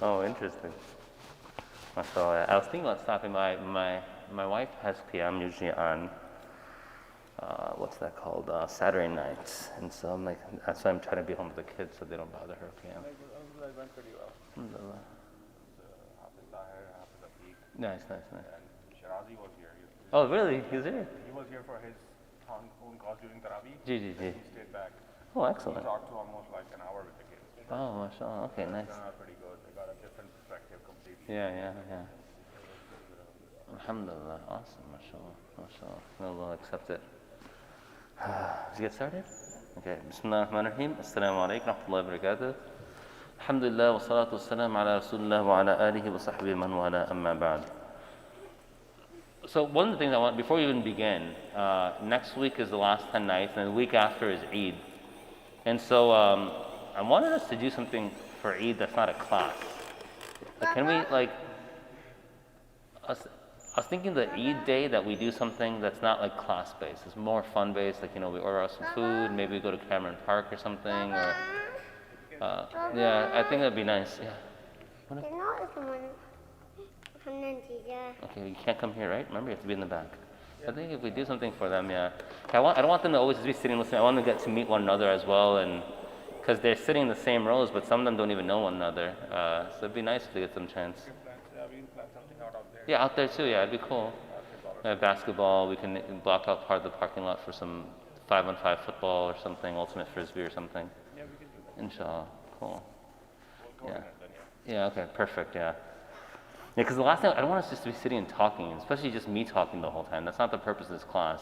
Oh, interesting. MashaAllah. I was thinking about stopping by. My wife has qiyam usually on what's that called? Saturday nights. And so I'm like, that's why I'm trying to be home with the kids so they don't bother her qiyam. It went pretty well. Alhamdulillah. Hafiz Tahir, Hafiz Afiq. Nice. And Shirazi was here. Oh, really? He's here? He was here for his own cause during Taraweeh. Ji. He stayed back. Oh, excellent. He talked to almost like an hour with the kids. Oh, mashallah. Okay, nice. Pretty good. They got a different perspective completely. Yeah. Alhamdulillah. Awesome. Mashallah. May Allah accept it. Let's get started? Okay. Bismillah ar-Rahman ar-Rahim. Assalamu alaikum wa rahmatullahi wa barakatuh. Alhamdulillah wa salatu wa salam ala rasulillah wa ala alihi wa sahbihi man wala amma ba'd. So one of the things I want, before we even begin, next week is the last 10 nights and the week after is Eid. And so I wanted us to do something for Eid that's not a class. Like, can we I was thinking the Eid day that we do something that's not like class based. It's more fun based, like, we order out some food, maybe we go to Cameron Park or something, or yeah, I think that'd be nice. Yeah. Okay, you can't come here, right? Remember, you have to be in the back. I think if we do something for them, yeah. I don't want them to always just be sitting listening. I want them to get to meet one another as well, and because they're sitting in the same rows, but some of them don't even know one another. So it'd be nice if they get some chance. We can plan something out there. Yeah, out there too. Yeah, it'd be cool. Basketball. We can block out part of the parking lot for some 5-on-5 football or something, ultimate frisbee or something. Yeah, we can do that. Inshallah. Cool. We'll go ahead then, Yeah. Okay. Perfect. Yeah. Yeah, because the last thing, I don't want us just to be sitting and talking, especially just me talking the whole time. That's not the purpose of this class.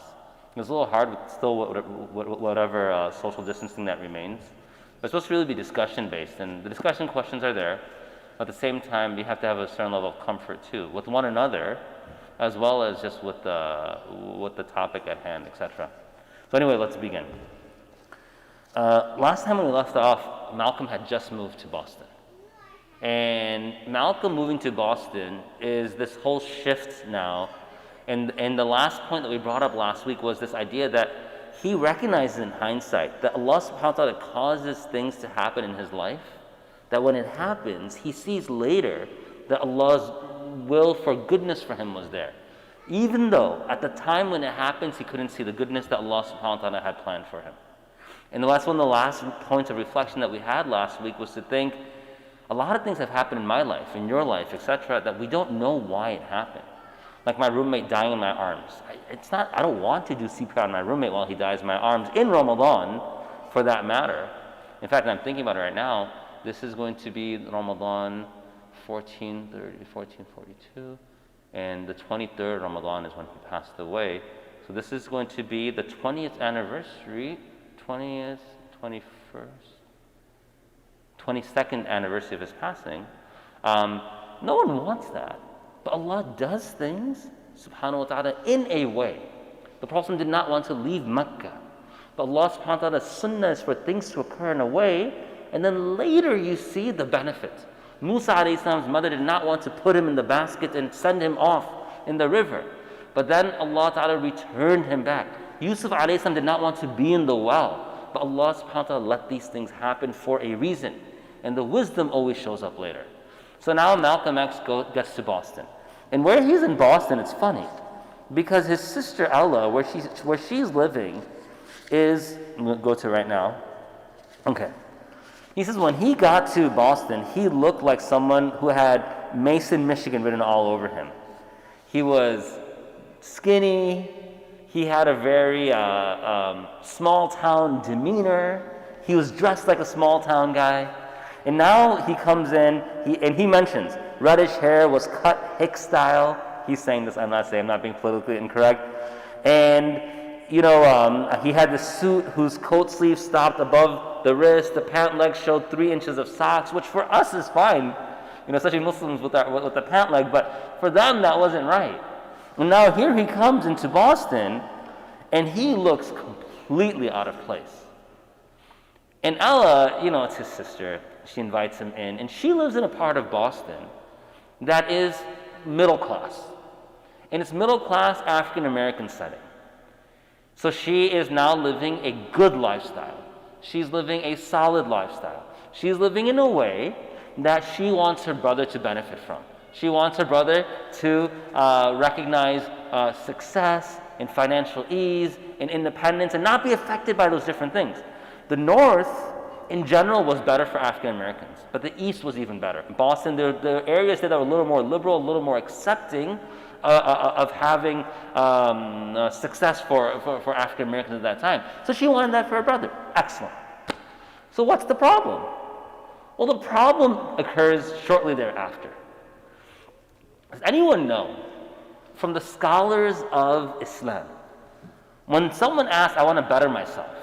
It's a little hard with still whatever social distancing that remains. But it's supposed to really be discussion based, and the discussion questions are there. At the same time, you have to have a certain level of comfort too, with one another, as well as just with the topic at hand, etc. So anyway, let's begin. Last time when we left off, Malcolm had just moved to Boston. And Malcolm moving to Boston is this whole shift now. And the last point that we brought up last week was this idea that he recognizes in hindsight that Allah subhanahu wa ta'ala causes things to happen in his life, that when it happens, he sees later that Allah's will for goodness for him was there. Even though at the time when it happens, he couldn't see the goodness that Allah subhanahu wa ta'ala had planned for him. And that's one of the last points of reflection that we had last week was to think, a lot of things have happened in my life, in your life, etc., that we don't know why it happened. Like my roommate dying in my arms. I don't want to do CPR on my roommate while he dies in my arms, in Ramadan, for that matter. In fact, I'm thinking about it right now. This is going to be Ramadan 1442, and the 23rd Ramadan is when he passed away. So this is going to be the 20th anniversary, 20th, 21st, 22nd anniversary of his passing. No one wants that. But Allah does things, subhanahu wa ta'ala, in a way. The Prophet did not want to leave Mecca. But Allah subhanahu wa ta'ala's sunnah is for things to occur in a way, and then later you see the benefit. Musa alayhi salam's mother did not want to put him in the basket and send him off in the river. But then Allah ta'ala returned him back. Yusuf alayhi salam did not want to be in the well. But Allah subhanahu wa ta'ala let these things happen for a reason. And the wisdom always shows up later. So now Malcolm X gets to Boston. And where he's in Boston, it's funny. Because his sister Ella, where she's living, is, I'm going to go to right now. Okay. He says when he got to Boston, he looked like someone who had Mason, Michigan written all over him. He was skinny. He had a very small town demeanor. He was dressed like a small town guy. And now he comes in, he mentions reddish hair was cut Hicks style. He's saying this, I'm not being politically incorrect. And, he had this suit whose coat sleeve stopped above the wrist. The pant leg showed 3 inches of socks, which for us is fine, especially Muslims with the pant leg, but for them that wasn't right. And now here he comes into Boston, and he looks completely out of place. And Ella, it's his sister. She invites him in, and she lives in a part of Boston that is middle class. And it's middle class African American setting. So she is now living a good lifestyle. She's living a solid lifestyle. She's living in a way that she wants her brother to benefit from. She wants her brother to recognize success and financial ease and independence and not be affected by those different things. The North, in general, was better for African Americans, but the East was even better. In Boston, the areas that were a little more liberal, a little more accepting of having success for African Americans at that time. So she wanted that for her brother. Excellent. So what's the problem? Well, the problem occurs shortly thereafter. Does anyone know, from the scholars of Islam, when someone asks, I want to better myself,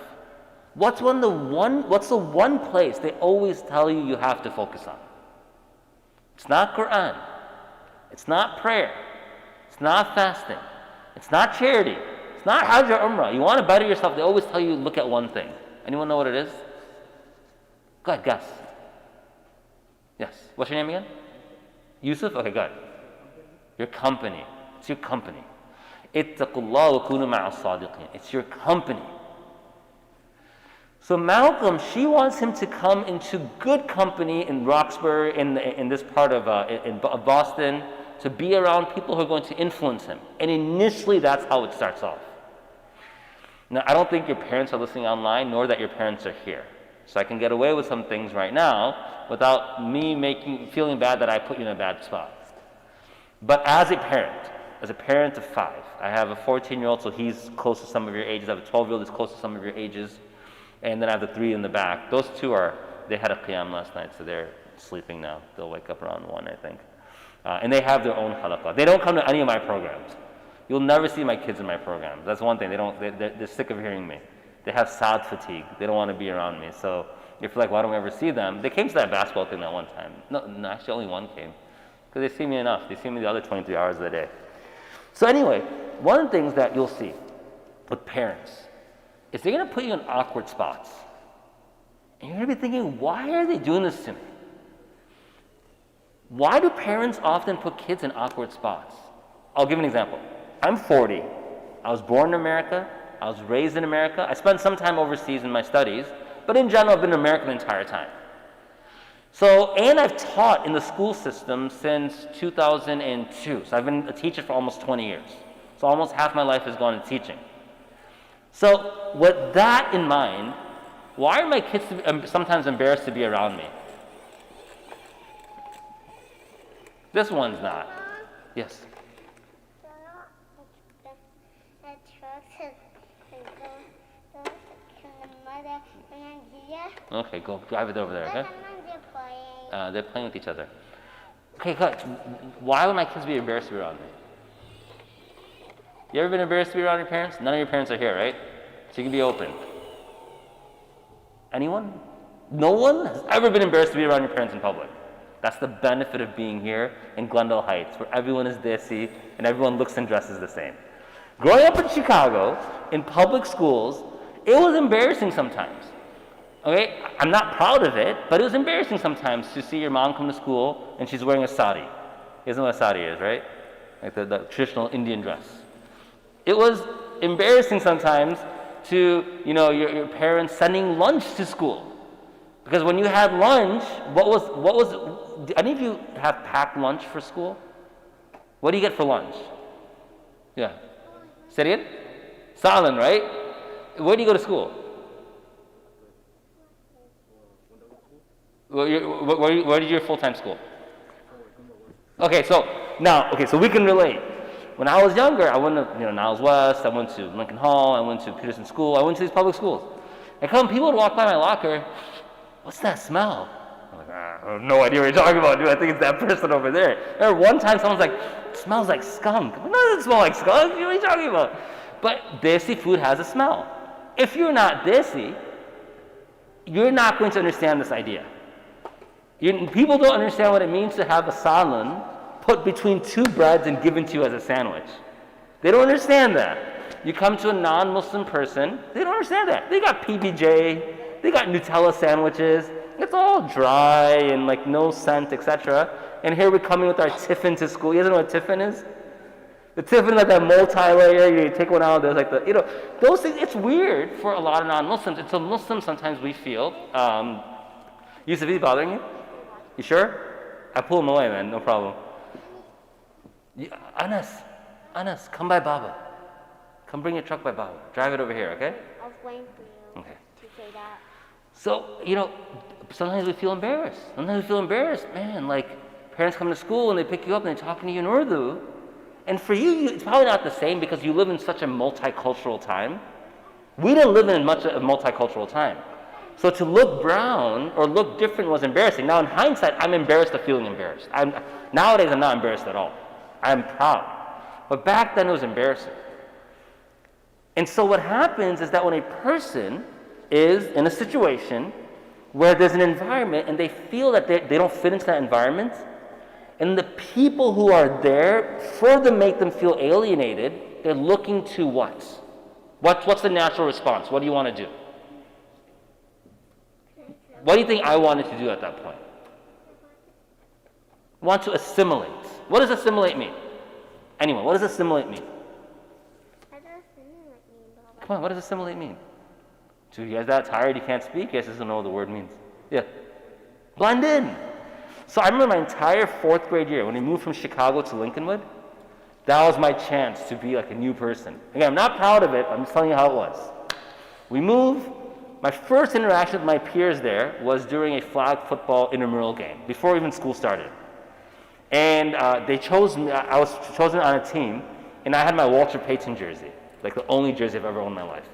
what's the one place they always tell you you have to focus on? It's not Quran. It's not prayer. It's not fasting. It's not charity. It's not Hajj or Umrah. You want to better yourself, they always tell you look at one thing. Anyone know what it is? Go ahead, guess. Yes. What's your name again? Yusuf? Okay, good. Your company. It's your company. Ittaqullah wa kunu ma'a sadiqin. It's your company. So Malcolm, she wants him to come into good company in Roxbury, in this part of Boston, to be around people who are going to influence him. And initially, that's how it starts off. Now, I don't think your parents are listening online, nor that your parents are here. So I can get away with some things right now without me feeling bad that I put you in a bad spot. But as a parent of 5, I have a 14-year-old, so he's close to some of your ages. I have a 12-year-old that's close to some of your ages. And then I have the 3 in the back. Those 2 they had a qiyam last night, so they're sleeping now. They'll wake up around 1, I think. And they have their own halaqah. They don't come to any of my programs. You'll never see my kids in my programs. That's one thing. They're sick of hearing me. They have Saad fatigue. They don't want to be around me. So if you're like, why don't we ever see them? They came to that basketball thing that one time. No, actually only one came. Because they see me enough. They see me the other 23 hours of the day. So anyway, one of the things that you'll see with parents is they're going to put you in awkward spots. And you're going to be thinking, why are they doing this to me? Why do parents often put kids in awkward spots? I'll give an example. I'm 40. I was born in America. I was raised in America. I spent some time overseas in my studies, but in general, I've been in America the entire time. And I've taught in the school system since 2002. So I've been a teacher for almost 20 years. So almost half my life has gone in teaching. So with that in mind, why are my kids sometimes embarrassed to be around me? This one's not. Yes. Okay, go drive it over there, okay? They're playing with each other. Okay, good. Why would my kids be embarrassed to be around me? You ever been embarrassed to be around your parents? None of your parents are here, right? So you can be open. Anyone? No one has ever been embarrassed to be around your parents in public. That's the benefit of being here in Glendale Heights, where everyone is desi and everyone looks and dresses the same. Growing up in Chicago, in public schools, it was embarrassing sometimes. Okay, I'm not proud of it, but it was embarrassing sometimes to see your mom come to school and she's wearing a sari. You guys know what a sari is, right? Like the traditional Indian dress. It was embarrassing sometimes to, your parents sending lunch to school. Because when you had lunch, do any of you have packed lunch for school? What do you get for lunch? Yeah. Say it again? Salad, right? Where do you go to school? Where did your full-time school? Okay, so we can relate. When I was younger, I went to, Niles West, I went to Lincoln Hall, I went to Peterson School, I went to these public schools. And people would walk by my locker, what's that smell? I'm like, I have no idea what you're talking about, dude. I think it's that person over there. I remember one time someone's like, it smells like skunk. I'm like, no, it doesn't smell like skunk. What are you talking about? But desi food has a smell. If you're not desi, you're not going to understand this idea. People don't understand what it means to have a salan put between 2 breads and given to you as a sandwich. They don't understand that. You come to a non-Muslim person, they don't understand that. They got PBJ, they got Nutella sandwiches. It's all dry and no scent, etc. And here we're coming with our tiffin to school. You guys know what tiffin is? The tiffin is like that multi-layer. You take one out, there's those things. It's weird for a lot of non-Muslims. It's a Muslim sometimes we feel. Yusuf, is he bothering you? You sure? I pull him away, man, no problem. Anas, come by Baba. Come bring your truck by Baba. Drive it over here, okay? I was waiting for you to say that. So, sometimes we feel embarrassed. Man, like parents come to school and they pick you up and they're talking to you in Urdu. And for you, it's probably not the same because you live in such a multicultural time. We didn't live in much of a multicultural time. So to look brown or look different was embarrassing. Now in hindsight, I'm embarrassed of feeling embarrassed. Nowadays, I'm not embarrassed at all. I'm proud. But back then, it was embarrassing. And so what happens is that when a person is in a situation where there's an environment and they feel that they don't fit into that environment, and the people who are there further make them feel alienated, they're looking to what? What's the natural response? What do you want to do? What do you think I wanted to do at that point? Want to assimilate. What does assimilate mean? Anyone, what does assimilate mean? What does assimilate mean, Baba? Come on, what does assimilate mean? So you guys that tired you can't speak? You guys doesn't know what the word means. Yeah. Blend in. So I remember my entire 4th grade year when we moved from Chicago to Lincolnwood, that was my chance to be like a new person. Again, I'm not proud of it, I'm just telling you how it was. We moved. My first interaction with my peers there was during a flag football intramural game, before even school started. And they chose me, I was chosen on a team, and I had my Walter Payton jersey, like the only jersey I've ever owned in my life.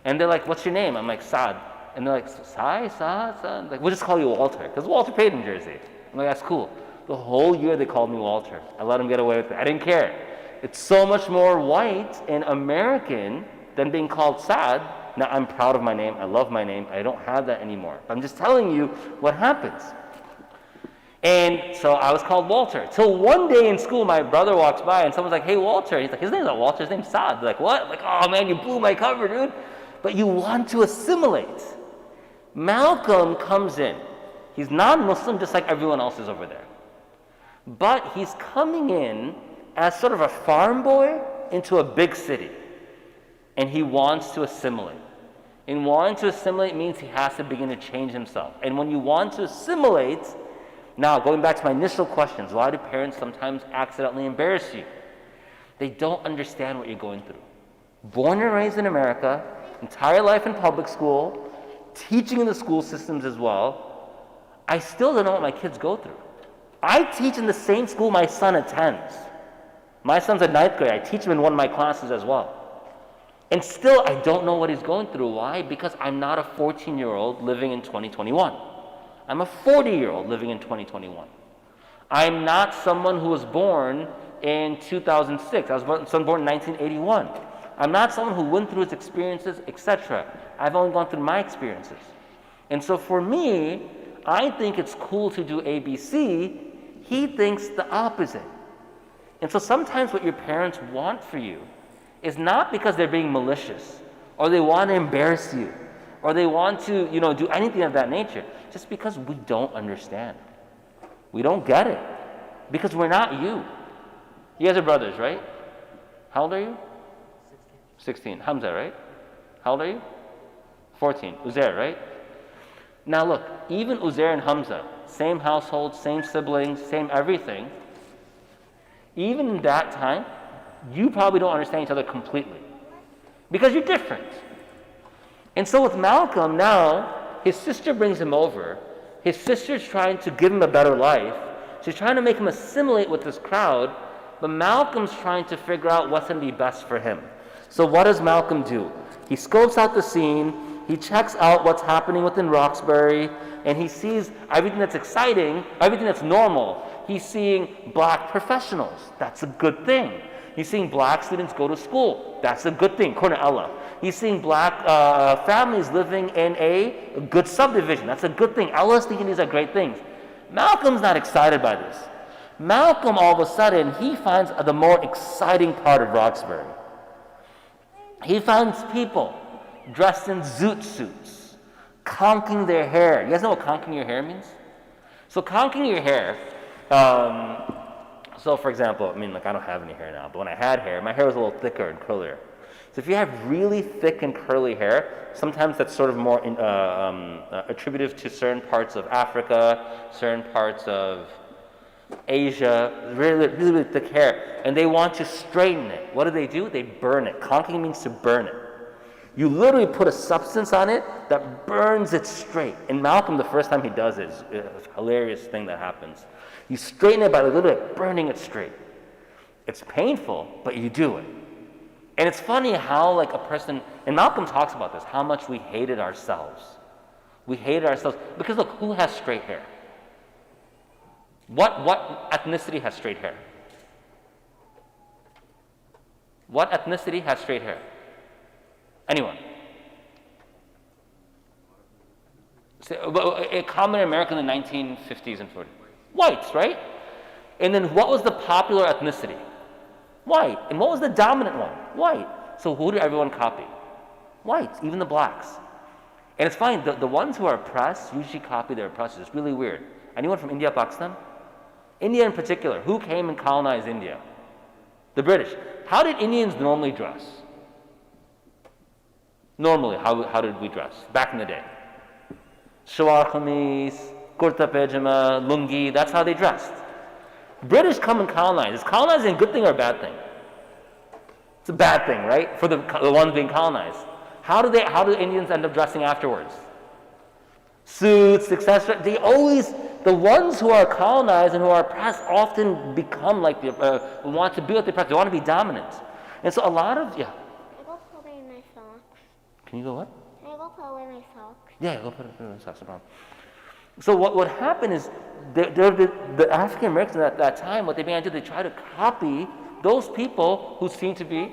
And they're like, what's your name? I'm like, Saad. And they're like, Saad? Like, we'll just call you Walter, because Walter Payton jersey. I'm like, that's cool. The whole year they called me Walter. I let them get away with it. I didn't care. It's so much more white and American than being called Saad. Now, I'm proud of my name. I love my name. I don't have that anymore. But I'm just telling you what happens. And so I was called Walter. Till one day in school, my brother walks by and someone's like, hey, Walter. He's like, his name's not Walter, his name's Saad. They're like, what? I'm like, oh man, you blew my cover, dude. But you want to assimilate. Malcolm comes in. He's non-Muslim just like everyone else is over there. But he's coming in as sort of a farm boy into a big city. And he wants to assimilate. And wanting to assimilate means he has to begin to change himself. And when you want to assimilate, now going back to my initial questions, why do parents sometimes accidentally embarrass you? They don't understand what you're going through. Born and raised in America, entire life in public school, teaching in the school systems as well, I still don't know what my kids go through. I teach in the same school my son attends. My son's at 9th grade. I teach him in one of my classes as well. And still, I don't know what he's going through. Why? Because I'm not a 14-year-old living in 2021. I'm a 40-year-old living in 2021. I'm not someone who was born in 2006. I was born in 1981. I'm not someone who went through his experiences, etc. I've only gone through my experiences. And so for me, I think it's cool to do ABC. He thinks the opposite. And so sometimes what your parents want for you is not because they're being malicious or they want to embarrass you or they want to, do anything of that nature, just because we don't understand. We don't get it because we're not you. You guys are brothers, right? How old are you? 16. Hamza, right? How old are you? 14. Uzair, right? Now look, even Uzair and Hamza, same household, same siblings, same everything, even in that time, you probably don't understand each other completely because you're different. And so with Malcolm now, his sister brings him over. His sister's trying to give him a better life. She's trying to make him assimilate with this crowd, but Malcolm's trying to figure out what's going to be best for him. So what does Malcolm do? He scopes out the scene, he checks out what's happening within Roxbury, and he sees everything that's exciting, everything that's normal. He's seeing black professionals. That's a good thing. He's seeing black students go to school. That's a good thing. Cornella. He's seeing black families living in a good subdivision. That's a good thing. Ella's thinking these are great things. Malcolm's not excited by this. Malcolm, all of a sudden, he finds the more exciting part of Roxbury. He finds people dressed in zoot suits, conking their hair. You guys know what conking your hair means? So conking your hair, so for example, I don't have any hair now, but when I had hair, my hair was a little thicker and curlier. So if you have really thick and curly hair, sometimes that's sort of more attributive to certain parts of Africa, certain parts of Asia, really, really, really thick hair, and they want to straighten it. What do? They burn it. Conking means to burn it. You literally put a substance on it that burns it straight. And Malcolm, the first time he does it, is a hilarious thing that happens. You straighten it by literally burning it straight. It's painful, but you do it. And it's funny how like a person, and Malcolm talks about this, how much we hated ourselves. We hated ourselves. Because look, who has straight hair? What ethnicity has straight hair? What ethnicity has straight hair? Anyone? A common American in the 1950s and 40s. Whites, right? And then what was the popular ethnicity? White. And what was the dominant one? White. So who did everyone copy? Whites, even the blacks. And it's fine, the ones who are oppressed usually copy their oppressors. It's really weird. Anyone from India, Pakistan? India in particular. Who came and colonized India? The British. How did Indians normally dress? Normally, how did we dress back in the day? Shalwar kameez, kurta pajama, lungi, that's how they dressed. British come and colonize. Is colonizing a good thing or a bad thing? It's a bad thing, right? For the ones being colonized. How do Indians end up dressing afterwards? Suits, etc. They always, the ones who are colonized and who are oppressed often become like want to be what they oppressed. They want to be dominant. And so a lot of, I go put away my socks. Can you go what? I go put away my socks. Yeah, go put it in the socks, no problem. So what happened is the African Americans at that time, what they began to do, they try to copy those people who seem to be,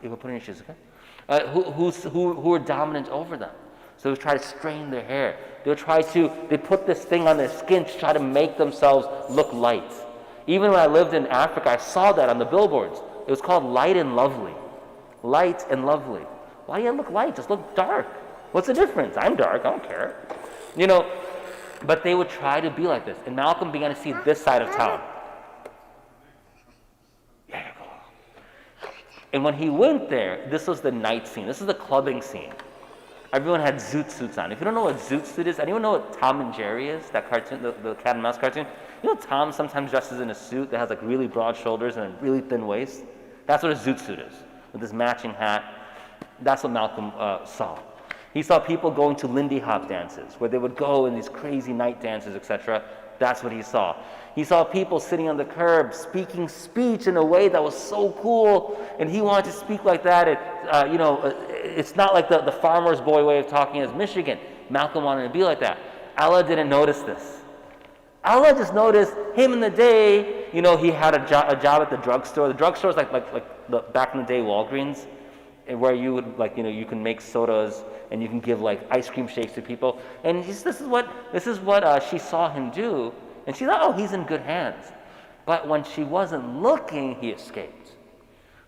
you go put in your shoes, okay? Who were dominant over them. So they would try to strain their hair. They put this thing on their skin to try to make themselves look light. Even when I lived in Africa, I saw that on the billboards. It was called Light and Lovely. Light and Lovely. Why do you look light? Just look dark. What's the difference? I'm dark, I don't care. You know, but they would try to be like this. And Malcolm began to see this side of town. Yeah, go. And when he went there, this was the night scene. This is the clubbing scene. Everyone had zoot suits on. If you don't know what zoot suit is, anyone know what Tom and Jerry is? That cartoon, the cat and mouse cartoon? You know Tom sometimes dresses in a suit that has like really broad shoulders and a really thin waist? That's what a zoot suit is, with this matching hat. That's what Malcolm saw. He saw people going to Lindy Hop dances, where they would go in these crazy night dances, etc. That's what he saw. He saw people sitting on the curb, speaking speech in a way that was so cool, and he wanted to speak like that. It's not like the farmer's boy way of talking as Michigan. Malcolm wanted to be like that. Allah didn't notice this. Allah just noticed him in the day. You know, he had a job at the drugstore. The drugstore is like the back in the day Walgreens, where you would you can make sodas and you can give like ice cream shakes to people. And this is what she saw him do, and she thought, oh, he's in good hands. But when she wasn't looking, he escaped.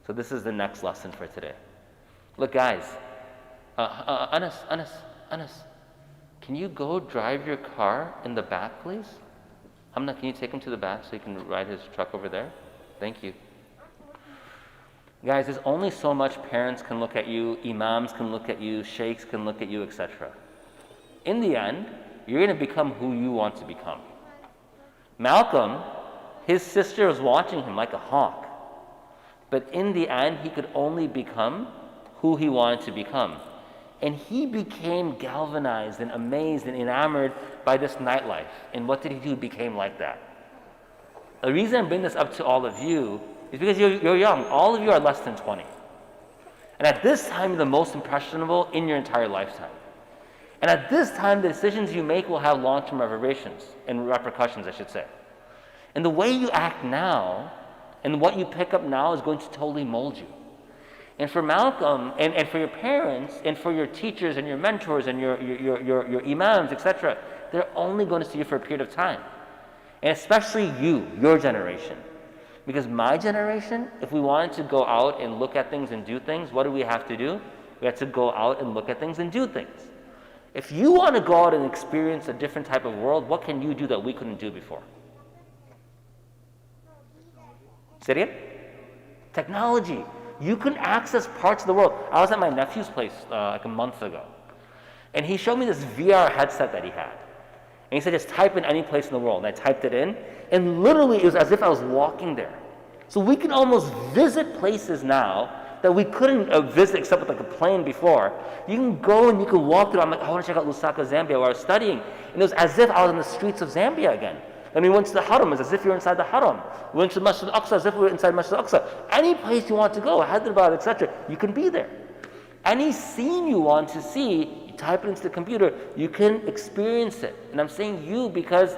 So this is the next lesson for today. Look, guys, Anas, can you go drive your car in the back, please? Hamna, can you take him to the back so he can ride his truck over there? Thank you. Guys, there's only so much parents can look at you, imams can look at you, sheikhs can look at you, etc. In the end, you're going to become who you want to become. Malcolm, his sister was watching him like a hawk. But in the end, he could only become who he wanted to become. And he became galvanized and amazed and enamored by this nightlife. And what did he do? He became like that. The reason I bring this up to all of you is because you're young. All of you are less than 20. And at this time, you're the most impressionable in your entire lifetime. And at this time, the decisions you make will have long-term repercussions, I should say. And the way you act now and what you pick up now is going to totally mold you. And for Malcolm, and for your parents, and for your teachers and your mentors and your imams, etc., they're only going to see you for a period of time. And especially you, your generation. Because my generation, if we wanted to go out and look at things and do things, what do we have to do? We have to go out and look at things and do things. If you want to go out and experience a different type of world, what can you do that we couldn't do before? Say it again? Technology. You can access parts of the world. I was at my nephew's place like a month ago, and he showed me this VR headset that he had. And he said, just type in any place in the world. And I typed it in, and literally it was as if I was walking there. So we can almost visit places now that we couldn't visit except with like a plane before. You can go and you can walk through. I'm like, I want to check out Lusaka, Zambia, where I was studying. And it was as if I was in the streets of Zambia again. And we went to the Haram, it's as if you're inside the Haram. We went to Masjid al-Aqsa, as if we were inside Masjid al-Aqsa. Any place you want to go, Hyderabad, etc., you can be there. Any scene you want to see, you type it into the computer, you can experience it. And I'm saying you because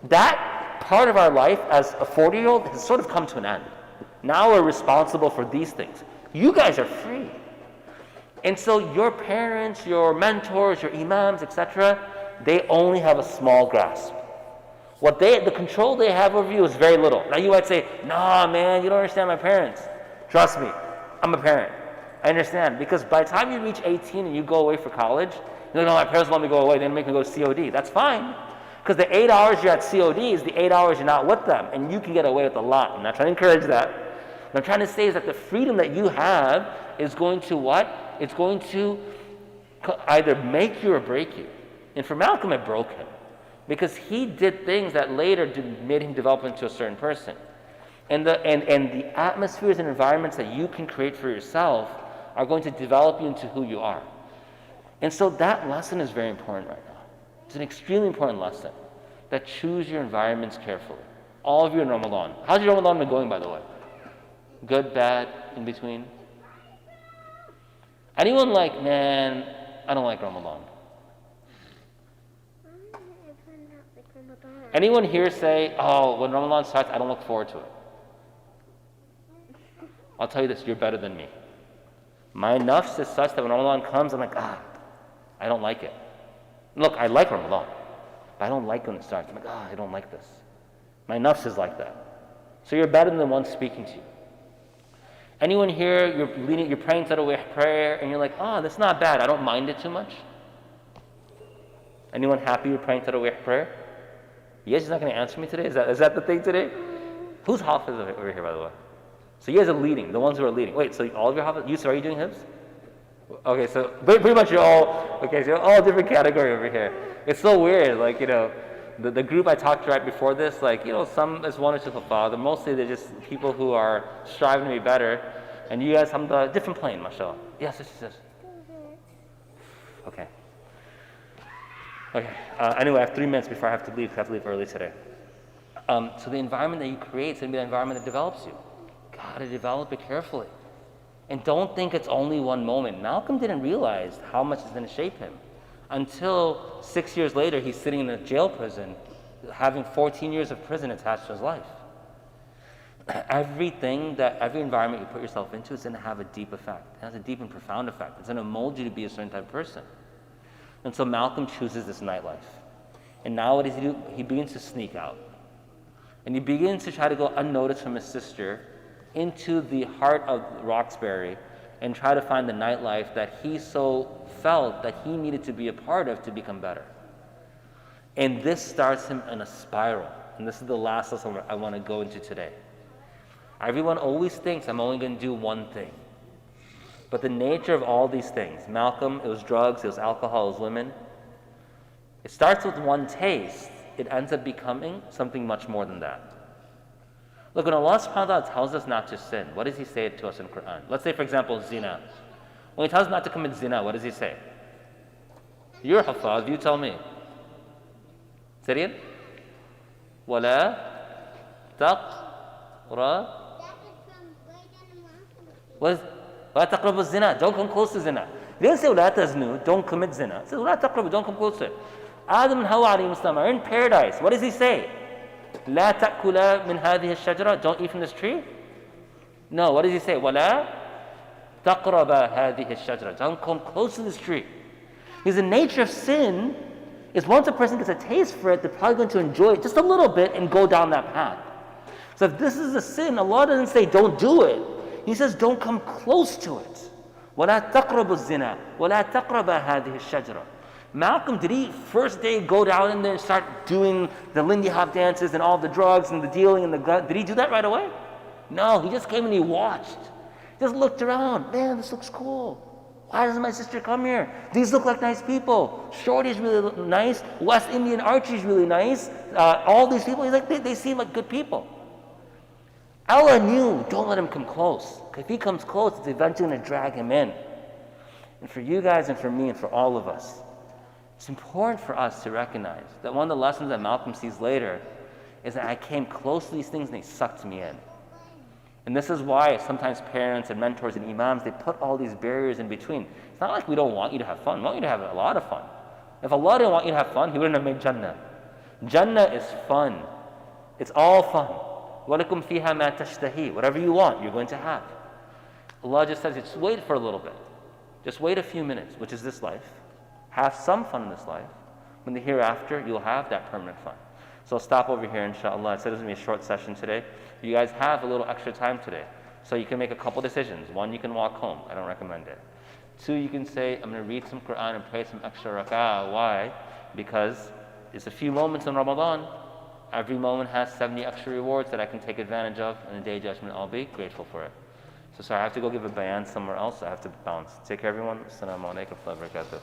that part of our life as a 40-year-old has sort of come to an end. Now we're responsible for these things. You guys are free. And so your parents, your mentors, your imams, etc., they only have a small grasp. The control they have over you is very little. Now you might say, nah, man, you don't understand my parents. Trust me, I'm a parent. I understand. Because by the time you reach 18 and you go away for college, you're like, no, my parents let me go away, they didn't make me go to COD. That's fine. Because the 8 hours you're at COD is the 8 hours you're not with them. And you can get away with a lot. I'm not trying to encourage that. What I'm trying to say is that the freedom that you have is going to what? It's going to either make you or break you. And for Malcolm, it broke him. Because he did things that later made him develop into a certain person. And the atmospheres and environments that you can create for yourself are going to develop you into who you are. And so that lesson is very important right now. It's an extremely important lesson. That choose your environments carefully. All of you in Ramadan. How's your Ramadan been going, by the way? Good, bad, in between? Anyone like, man, I don't like Ramadan? Anyone here say, oh, when Ramadan starts, I don't look forward to it? I'll tell you this, you're better than me. My nafs is such that when Ramadan comes, I'm like, I don't like it. Look, I like Ramadan, but I don't like when it starts. I'm like, I don't like this. My nafs is like that. So you're better than the one speaking to you. Anyone here, you're praying Tarawih prayer, and you're like, that's not bad, I don't mind it too much? Anyone happy you're praying Tarawih prayer? You guys are not going to answer me today? Is that the thing today? Who's Hafiz over here, by the way? So you guys are leading, the ones who are leading. Wait, so all of your Hafiz, Yusuf, are you doing Hibs? Okay, so pretty much you're all, so you're all different category over here. It's so weird, like, the group I talked to right before this, some is one or two Hafaz, and mostly they're just people who are striving to be better, and you guys have a different plane, mashallah. Yes. Okay. Anyway, I have 3 minutes before I have to leave. I have to leave early today. So the environment that you create is going to be the environment that develops you. Gotta develop it carefully. And don't think it's only one moment. Malcolm didn't realize how much it's going to shape him until 6 years later he's sitting in a jail prison having 14 years of prison attached to his life. Every environment you put yourself into is going to have a deep effect. It has a deep and profound effect. It's going to mold you to be a certain type of person. And so Malcolm chooses this nightlife. And now what does he do? He begins to sneak out. And he begins to try to go unnoticed from his sister into the heart of Roxbury and try to find the nightlife that he so felt that he needed to be a part of to become better. And this starts him in a spiral. And this is the last lesson I want to go into today. Everyone always thinks I'm only going to do one thing. But the nature of all these things, Malcolm, it was drugs, it was alcohol, it was women. It starts with one taste. It ends up becoming something much more than that. Look, when Allah subhanahu wa ta'ala tells us not to sin, what does He say to us in Quran? Let's say, for example, zina. When He tells us not to commit zina, what does He say? You're Hafaz, you tell me. Say it again. وَلَا تَقْرَبُ. What is وَلَا تَقْرَبُ zina. Don't come close to zina. They didn't say وَلَا تَزْنُوا, don't commit zina. It says وَلَا تَقْرَبُ, don't come close to it. Adam and Hawa alayhi salam are in paradise. What does He say? لا تأكل من هذه الشجرة. Don't eat from this tree? No, what does He say? وَلَا تَقْرَبَ هذه الشجرة. Don't come close to this tree. Because the nature of sin is once a person gets a taste for it, they're probably going to enjoy it just a little bit and go down that path. So if this is a sin, Allah doesn't say don't do it. He says don't come close to it. وَلَا تَقْرَبُ الزِّنَا وَلَا تَقْرَبَ هذه الشجرة. Malcolm, did he first day go down in there and start doing the Lindy Hop dances and all the drugs and the dealing and the gun? Did he do that right away? No, he just came and he watched. Just looked around. Man, this looks cool. Why doesn't my sister come here? These look like nice people. Shorty's really nice. West Indian Archie's really nice. All these people, he's like, they seem like good people. Allah knew, don't let him come close. If he comes close, it's eventually going to drag him in. And for you guys and for me and for all of us, it's important for us to recognize that one of the lessons that Malcolm sees later is that I came close to these things and they sucked me in. And this is why sometimes parents and mentors and imams, they put all these barriers in between. It's not like we don't want you to have fun. We want you to have a lot of fun. If Allah didn't want you to have fun, He wouldn't have made Jannah. Jannah is fun. It's all fun. وَلَكُمْ فِيهَا مَا تَشْتَهِي. Whatever you want, you're going to have. Allah just says, just wait for a little bit. Just wait a few minutes, which is this life. Have some fun in this life. When the hereafter, you'll have that permanent fun. So I'll stop over here, inshallah. I said it's going to be a short session today. You guys have a little extra time today. So you can make a couple decisions. One, you can walk home. I don't recommend it. Two, you can say, I'm going to read some Quran and pray some extra rak'ah. Why? Because it's a few moments in Ramadan. Every moment has 70 extra rewards that I can take advantage of. On the Day of Judgment, I'll be grateful for it. So sorry, I have to go give a bayan somewhere else. I have to bounce. Take care, everyone. Assalamu alaikum wa barakatuh.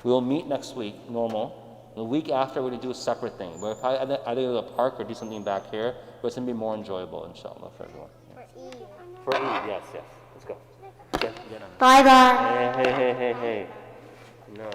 We will meet next week, normal. The week after, we're going to do a separate thing. We'll probably either go to the park or do something back here, but it's going to be more enjoyable, inshallah, for everyone. For Eid, yes. Let's go. Bye-bye. Hey. No.